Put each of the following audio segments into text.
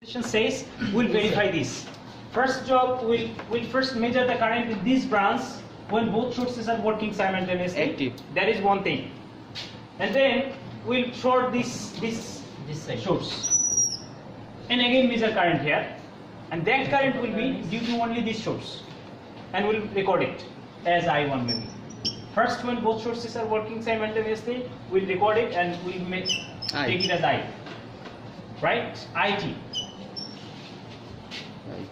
says we'll verify this. First job, we'll first measure the current in this branch when both sources are working simultaneously. Active. That is one thing. And then we'll short this source. And again measure current here. And that current will be due to only this source. And we'll record it as I1 maybe. First, when both sources are working simultaneously, we'll record it and we'll take it as I. Right? IT.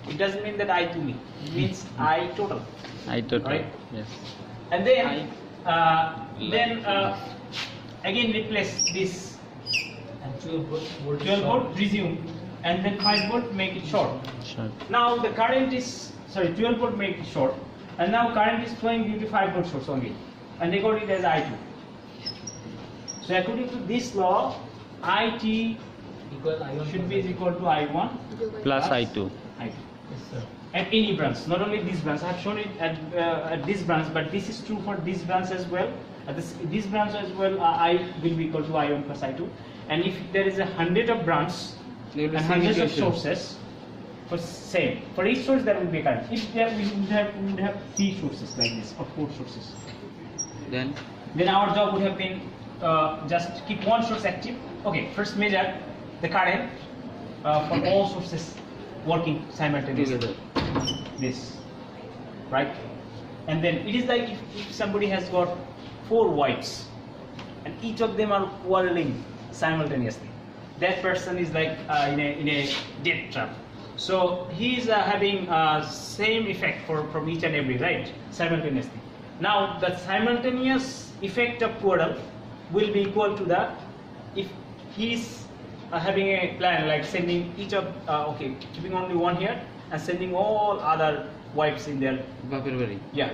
It doesn't mean that I to me. It means I total. I total. Right? Yes. And then, again replace this 12 volt resume, and then 5 volt make it short. Sure. Now the current is 12 volt make it short, and now current is flowing due to 5 volt source only, and record it as I2. So according to this law, IT should be equal to I1 Plus I2. I2. Yes, sir. At any branch, not only this branch. I have shown it at this branch, but this is true for this branch as well. At this branch as well, I will be equal to I1 plus I2. And if there is 100 of branches and hundreds of sources, for same for each source there will be a current. If there we would have 3 sources like this or 4 sources, Then our job would have been just keep one source active. Okay, first measure the current for all sources working simultaneously. together. This, right? And then it is like if somebody has got 4 whites and each of them are whirling simultaneously, that person is like in a death trap. So he is having same effect from each and every, right, simultaneously. Now the simultaneous effect of quarrel will be equal to the, if he is having a plan like sending each of okay, keeping only one here and sending all other wives in there. Yeah,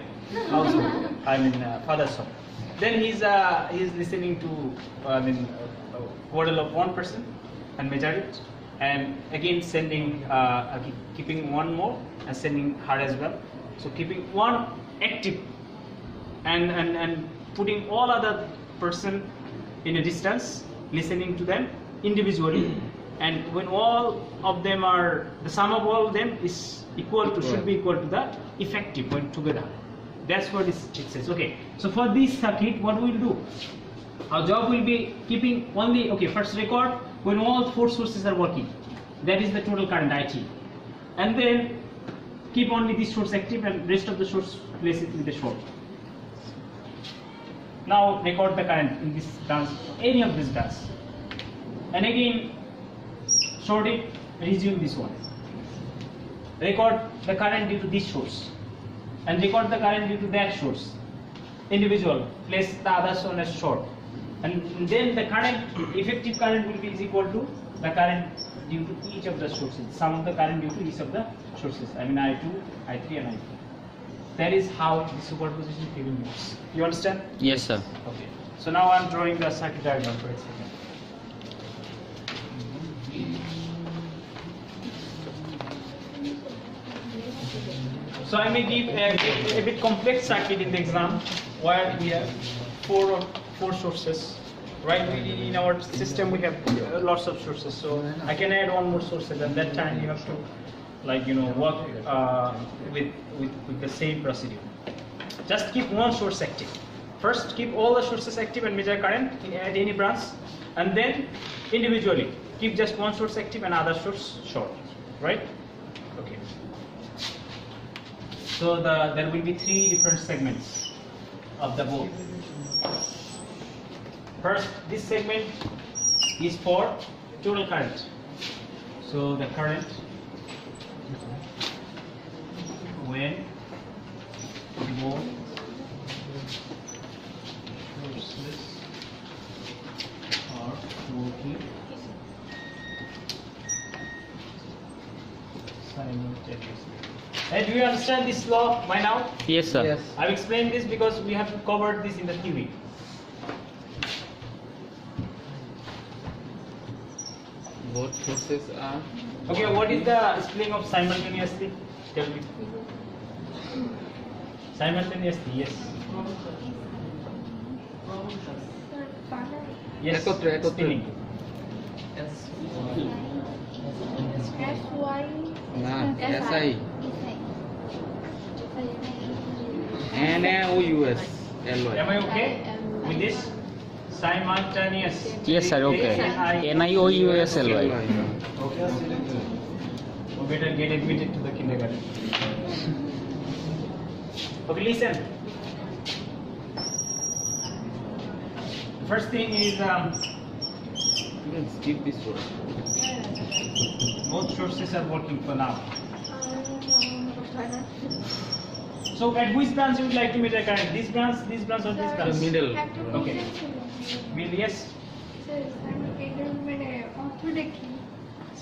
household. I mean father's home. Then he's listening to quarrel of one person and measure it, and again sending keeping one more and sending her as well. So keeping one active and putting all other person in a distance, listening to them individually, and when all of them are, the sum of all of them is equal to, should be equal to the effective when together. That's what it says. Okay, so for this circuit, what we will do, our job will be keeping only, okay, first record when all 4 sources are working, that is the total current IT, and then keep only this source active and rest of the source place it with the short. Now record the current in this branch, any of this branch, and again short it, resume this one. Record the current due to this source, and record the current due to that source. Individual, place the other one as short, and then the current, effective current will be equal to the current due to each of the sources, sum of the current due to each of the sources. I mean I2, I3 and I4. That is how the superposition theorem works. You understand? Yes, sir. Okay. So now I am drawing the circuit diagram for a second. So I may give a bit complex circuit in the exam where we have 4 sources. Right, in our system we have lots of sources, so I can add one more source, and at that time you have to, like, work with the same procedure. Just keep one source active. First keep all the sources active and measure current at any branch, and then individually keep just one source active and other source short. Right? Okay. So there will be 3 different segments of the board. First, this segment is for total current. So the current when both sources are working simultaneously. And do you understand this law by now? Yes, sir. Yes. I've explained this because we have covered this in the theory. Both sources are. Okay, what is the spelling of simultaneously? Tell me. Simultaneously, yes. Yes, Ekotro. spelling. SY. না SI NAOUS LY Am I okay with this? Simultaneous. Yes, sir. Okay. NIOUSLY. Okay. We better get admitted to the kindergarten. Okay, listen. First thing is You can skip this one. both sources are working for now. So at which branch you would like to meter current? This branch, or this branch? The middle. Okay. Will yes. Sir, I'm orthodoxy.